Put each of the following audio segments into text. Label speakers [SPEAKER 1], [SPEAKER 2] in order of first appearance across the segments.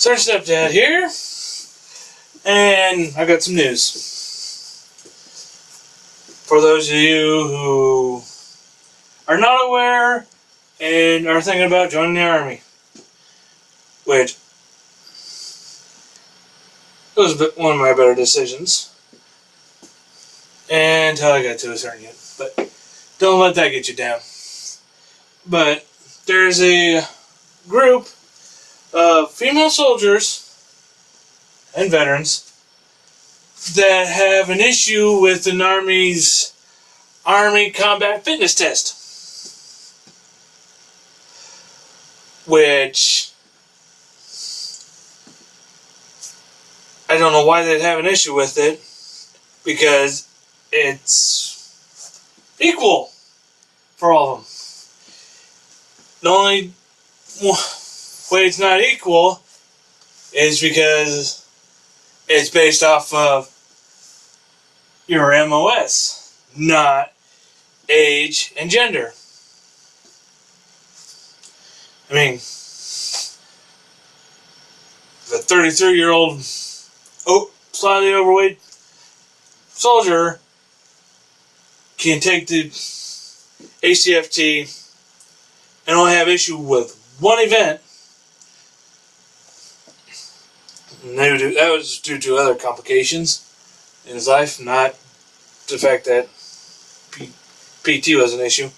[SPEAKER 1] Sergeant Stepdad here, and I got some news. For those of you who are not aware and are thinking about joining the Army, which was one of my better decisions, until I got to a certain end. But don't let that get you down. But there's a group of female soldiers and veterans that have an issue with an Army combat fitness test, which I don't know why they'd have an issue with it, because it's equal for all of them. The only way it's not equal is because it's based off of your MOS, not age and gender. I mean, if a 33-year-old slightly overweight soldier can take the ACFT and only have issue with one event, and that was due to other complications in his life, not the fact that PT was an issue.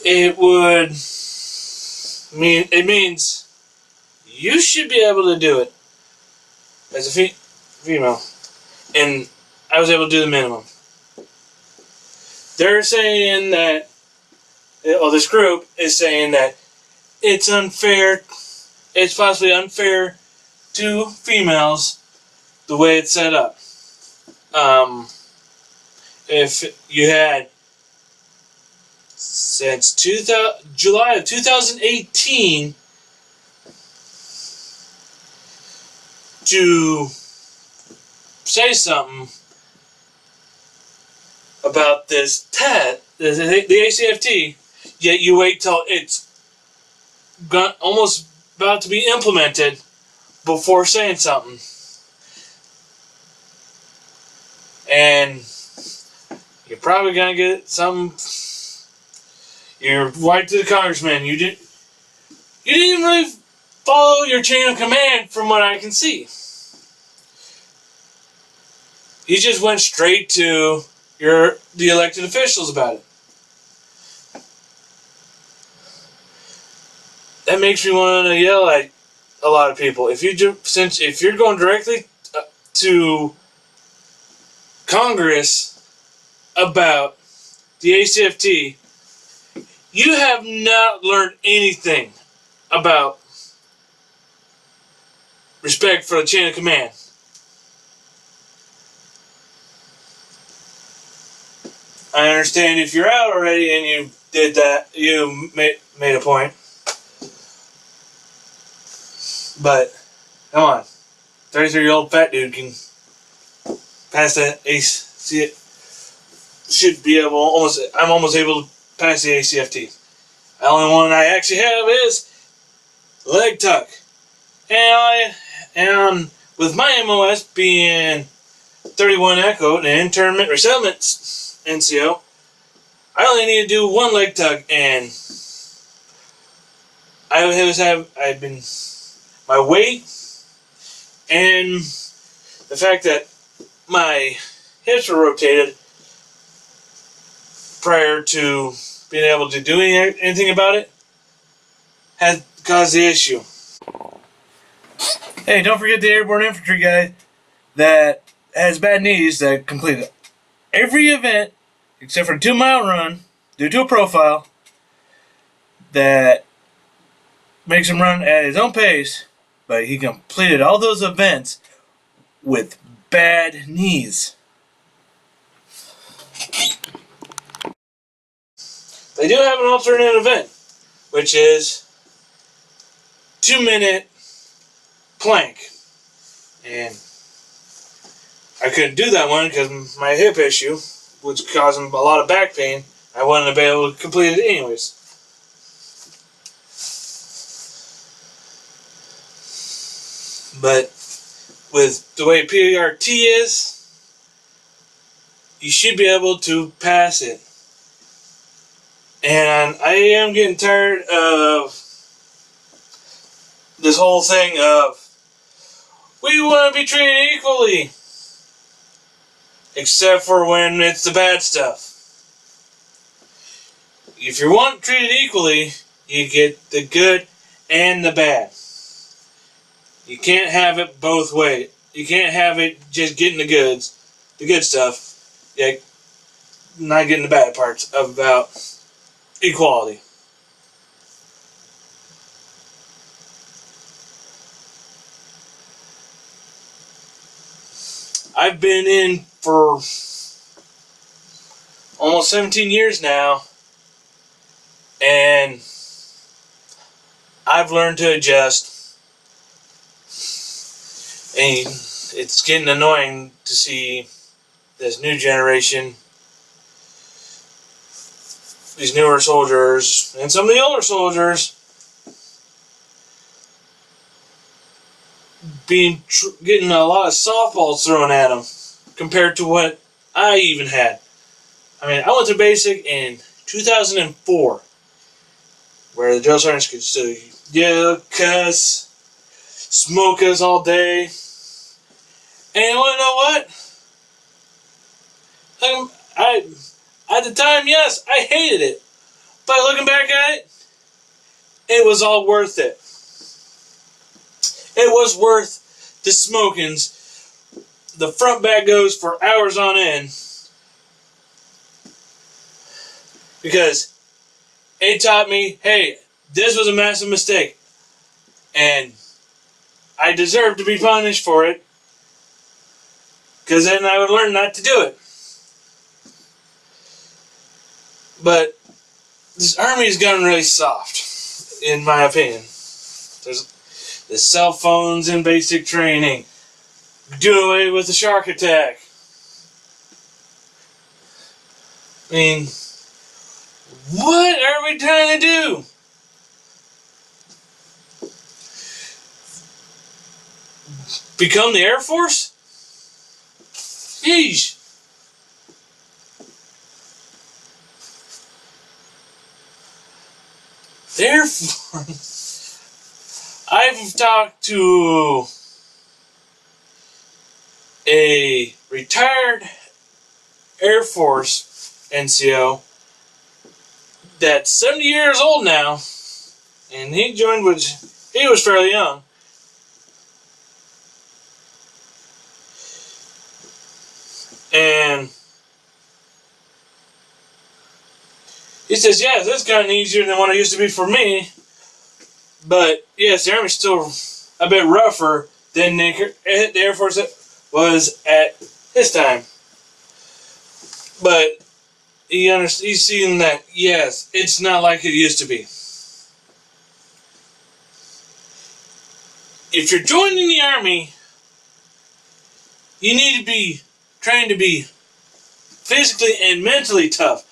[SPEAKER 1] It means you should be able to do it as a female, and I was able to do the minimum. They're saying that, this group is saying that it's unfair. It's possibly unfair to females the way it's set up. If you had since July of 2018 to say something about this test, the ACFT, yet you wait till it's almost about to be implemented before saying something. And you're probably going to get some. You're right to the congressman. You didn't even really follow your chain of command from what I can see. He just went straight to the elected officials about it. That makes me want to yell at a lot of people. If you're going directly to Congress about the ACFT, you have not learned anything about respect for the chain of command. I understand if you're out already and you did that, you made a point. But, come on. 33-year-old fat dude can pass that should be able, I'm almost able to pass the ACFT. The only one I actually have is leg tuck. And with my MOS being 31 Echo and internment resettlement NCO, I only need to do one leg tuck, and my weight and the fact that my hips were rotated prior to being able to do anything about it had caused the issue. Hey, don't forget the airborne infantry guy that has bad knees that completed every event except for a 2-mile run due to a profile that makes him run at his own pace, but he completed all those events with bad knees. They do have an alternate event, which is 2-minute plank. And I couldn't do that one because my hip issue, which caused him a lot of back pain. I wouldn't have been able to complete it anyways. But with the way PRT is, you should be able to pass it. And I am getting tired of this whole thing of we want to be treated equally, except for when it's the bad stuff. If you want treated equally, you get the good and the bad. You can't have it both ways. You can't have it just getting the good stuff, yeah, not getting the bad parts about equality. I've been in for almost 17 years now, and I've learned to adjust. And it's getting annoying to see this new generation, these newer soldiers, and some of the older soldiers getting a lot of softballs thrown at them compared to what I even had. I mean, I went to basic in 2004, where the drill sergeants could still yell, cuss, smoke us all day. And you want to know what? At the time, yes, I hated it. But looking back at it, it was all worth it. It was worth the smokings. The front back goes for hours on end. Because it taught me, hey, this was a massive mistake. And I deserve to be punished for it. Because then I would learn not to do it. But this army has gotten really soft, in my opinion. There's the cell phones in basic training. Do away with the shark attack. I mean, what are we trying to do? Become the Air Force? Yeesh. Therefore, I've talked to a retired Air Force NCO that's 70 years old now, and he was fairly young. And he says, yes, that's gotten easier than what it used to be for me. But, yes, the Army's still a bit rougher than the Air Force was at his time. But he's seeing that, yes, it's not like it used to be. If you're joining the Army, you need to be trained to be physically and mentally tough.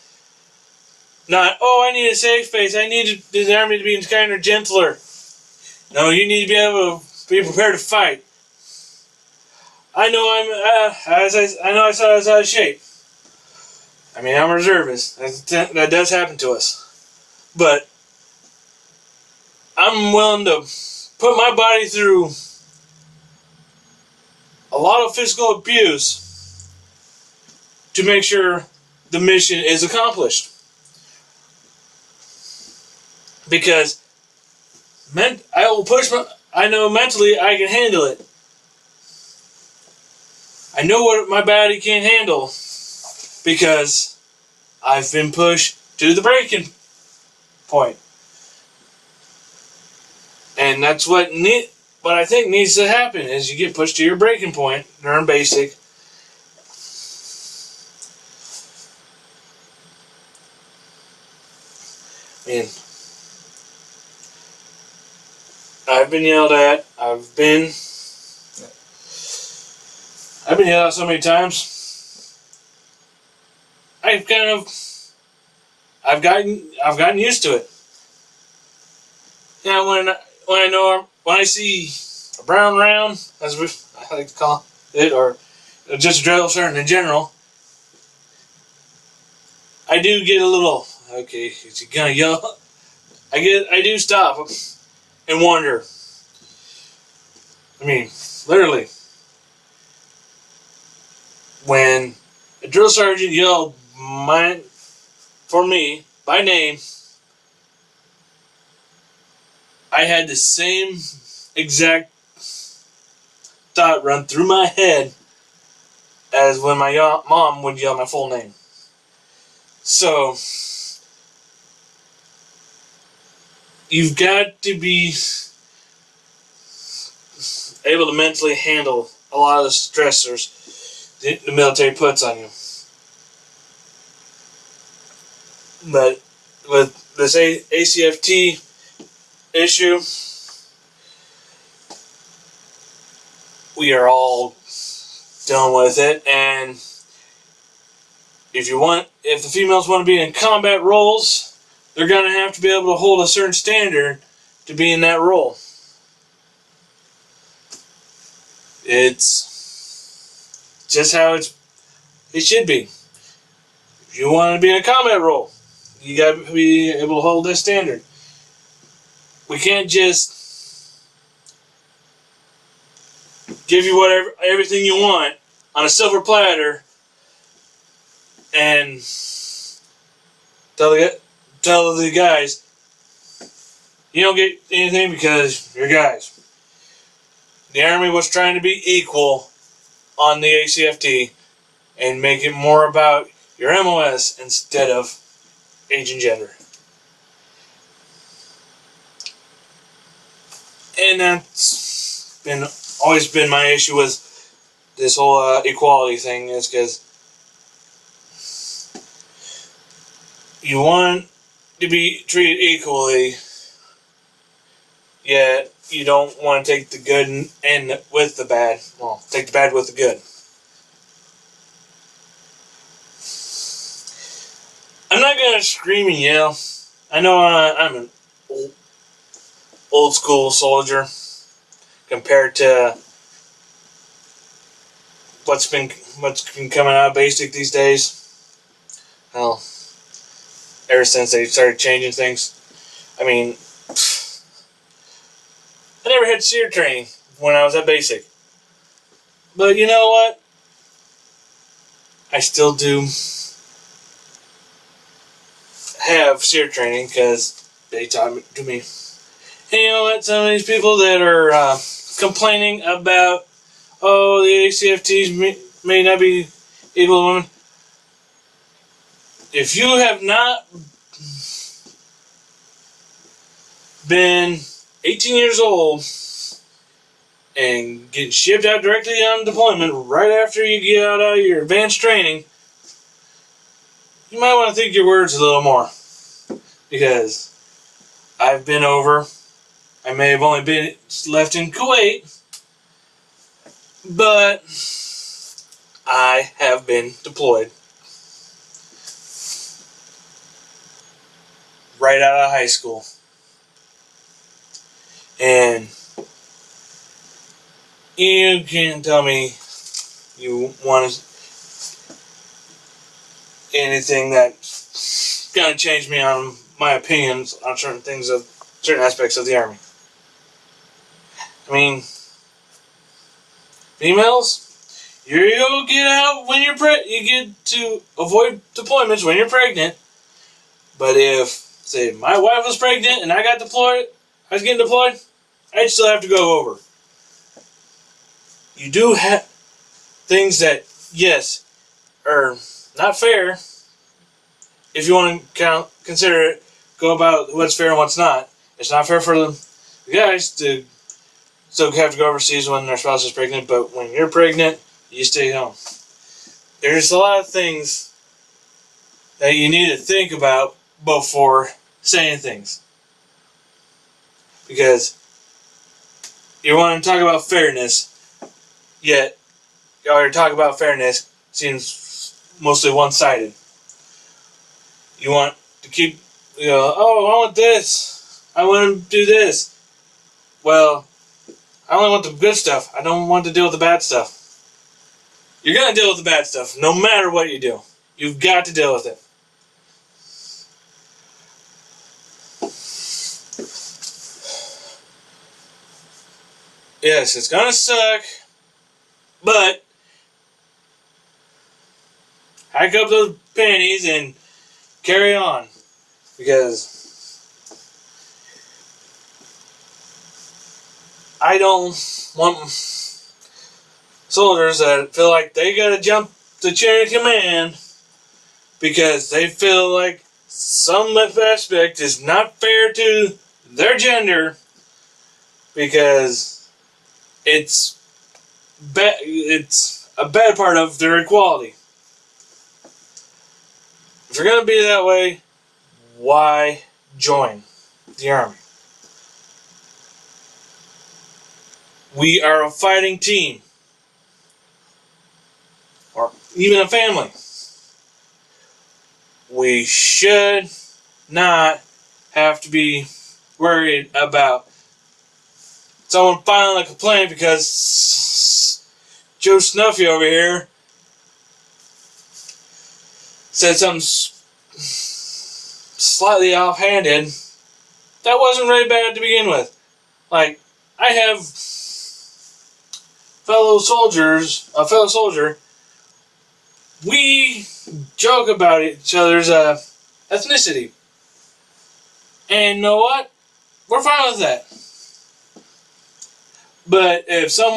[SPEAKER 1] Not, I need a safe space. I need the Army to be kinder, gentler. No, you need to be able to be prepared to fight. I know I said I was out of shape. I mean, I'm a reservist. That does happen to us. But I'm willing to put my body through a lot of physical abuse to make sure the mission is accomplished. Because I know mentally I can handle it. I know what my body can handle because I've been pushed to the breaking point. And that's what I think needs to happen is you get pushed to your breaking point during basic. And I've been yelled at. I've been yelled at so many times. I've gotten used to it. Now when I see a brown round, as I like to call it, or just a drill sergeant in general, I do get a little, okay, is he gonna yell? I do stop and wonder. I mean, literally, when a drill sergeant yelled for me by name, I had the same exact thought run through my head as when my mom would yell my full name. So, you've got to be able to mentally handle a lot of the stressors the military puts on you. But with this ACFT issue, we are all done with it. And if the females want to be in combat roles, they're going to have to be able to hold a certain standard to be in that role. It's just how it should be. If you want to be in a combat role, you got to be able to hold this standard. We can't just give you everything you want on a silver platter and tell the guys you don't get anything because you're guys. The Army was trying to be equal on the ACFT and make it more about your MOS instead of age and gender. And that's always been my issue with this whole equality thing, is because you want to be treated equally, yet you don't want to take the good and with the bad. Well, take the bad with the good. I'm not going to scream and yell. I know I'm an old school soldier compared to what's been coming out of basic these days. Well, ever since they started changing things. I mean, I never had SEER training when I was at basic. But you know what? I still do have SEER training because they taught it to me. And you know what? Some of these people that are complaining about, oh, the ACFTs may not be equal to women. If you have not been 18 years old and get shipped out directly on deployment right after you get out of your advanced training, you might want to think your words a little more. Because I've been over, I may have only been left in Kuwait, but I have been deployed right out of high school. And you can't tell me you want anything that's gonna change me on my opinions on certain things of certain aspects of the Army. I mean, females, you go get out when you're you get to avoid deployments when you're pregnant. But if, say, my wife was pregnant and I was getting deployed, I'd still have to go over. You do have things that, yes, are not fair. If you want to consider it, go about what's fair and what's not. It's not fair for the guys to still have to go overseas when their spouse is pregnant, but when you're pregnant, you stay home. There's a lot of things that you need to think about before saying things. Because you want to talk about fairness, yet all your talk about fairness seems mostly one-sided. You want to keep, oh, I want this. I want to do this. Well, I only want the good stuff. I don't want to deal with the bad stuff. You're going to deal with the bad stuff no matter what you do. You've got to deal with it. Yes, it's going to suck, but hike up those panties and carry on, because I don't want soldiers that feel like they gotta jump the chain of command because they feel like some aspect is not fair to their gender, because it's a bad part of their equality. If you're gonna be that way, why join the Army? We are a fighting team, or even a family. We should not have to be worried about someone filing a complaint because Joe Snuffy over here said something slightly offhanded that wasn't really bad to begin with. Like, I have a fellow soldier, we joke about each other's ethnicity. And you know what? We're fine with that. But if some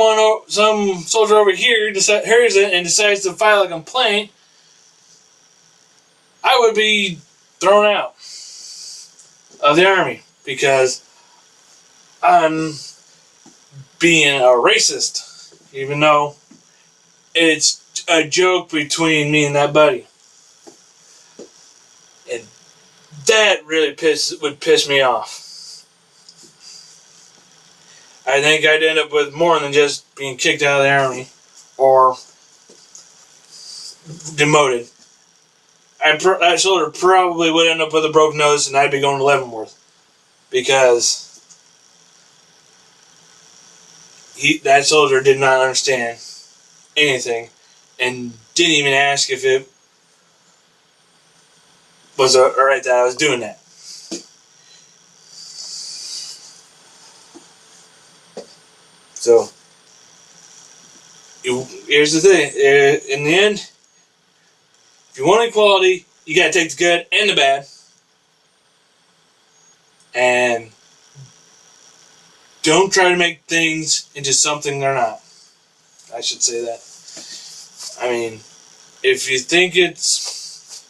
[SPEAKER 1] soldier over here hears it and decides to file a complaint, I would be thrown out of the Army because I'm being a racist, even though it's a joke between me and that buddy. And that really would piss me off. I think I'd end up with more than just being kicked out of the Army or demoted. That soldier probably would end up with a broken nose, and I'd be going to Leavenworth, because that soldier did not understand anything and didn't even ask if it was alright that I was doing that. So, here's the thing. In the end, if you want equality, you gotta take the good and the bad. And don't try to make things into something they're not. I should say that. I mean, if you think it just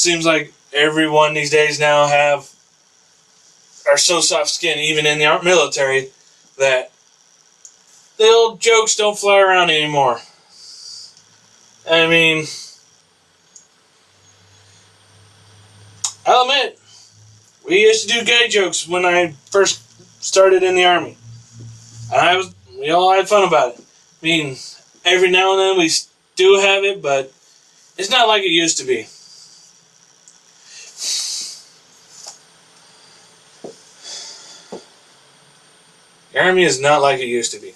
[SPEAKER 1] seems like everyone these days now are so soft-skinned, even in the military, that the old jokes don't fly around anymore. I mean, I'll admit, we used to do gay jokes when I first started in the Army. And we all had fun about it. I mean, every now and then we do have it, but it's not like it used to be. The Army is not like it used to be.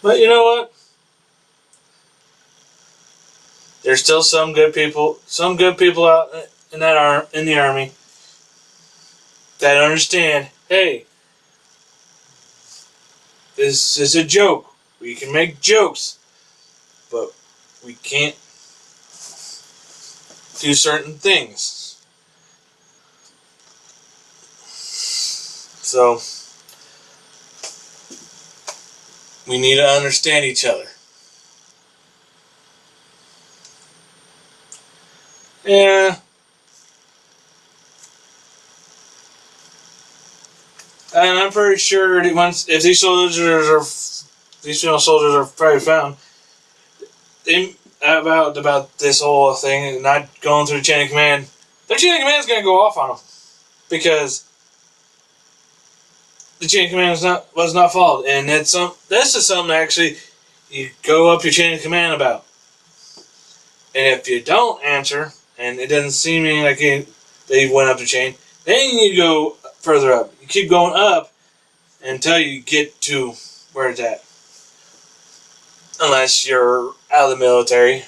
[SPEAKER 1] But you know what? There's still some good people out in the Army that understand, hey, this is a joke. We can make jokes, but we can't do certain things. So, we need to understand each other. Yeah. And I'm pretty sure that if these female soldiers are probably found, about this whole thing and not going through the chain of command, their chain of command is going to go off on them, because the chain of command was not followed, and this is something actually you go up your chain of command about. And if you don't answer, and it doesn't seem like they went up the chain, then you go further up. You keep going up until you get to where it's at. Unless you're out of the military,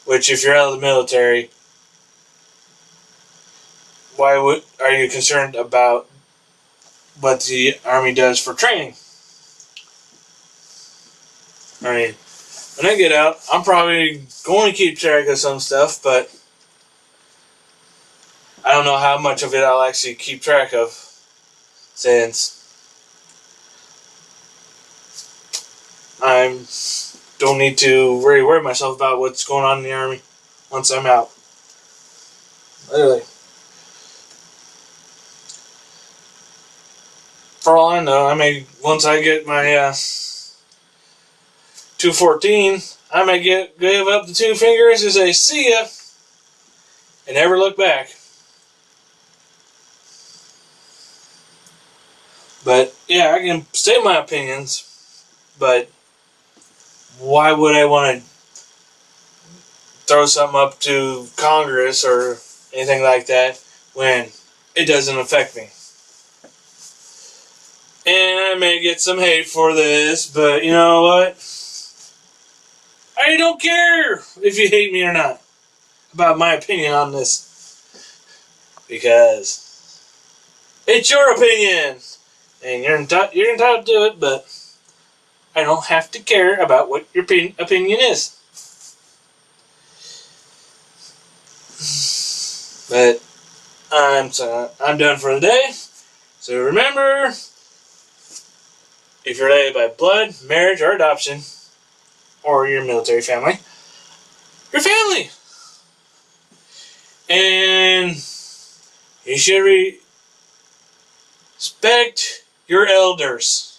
[SPEAKER 1] which if you're out of the military, are you concerned about what the Army does for training? I mean, when I get out, I'm probably going to keep track of some stuff, but I don't know how much of it I'll actually keep track of, since I don't need to really worry myself about what's going on in the Army once I'm out. Literally. For all I know, once I get my 214, I may give up the two fingers and say, see ya, and never look back. But, yeah, I can state my opinions, but why would I want to throw something up to Congress or anything like that when it doesn't affect me? And I may get some hate for this, but you know what? I don't care if you hate me or not about my opinion on this, because it's your opinion, and you're entitled to do it, but I don't have to care about what your opinion is. But I'm done for the day. So remember, if you're related by blood, marriage, or adoption, or your military family, your family. And you should respect your elders,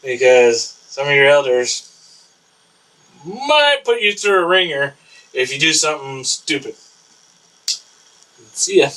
[SPEAKER 1] because some of your elders might put you through a ringer if you do something stupid. See ya.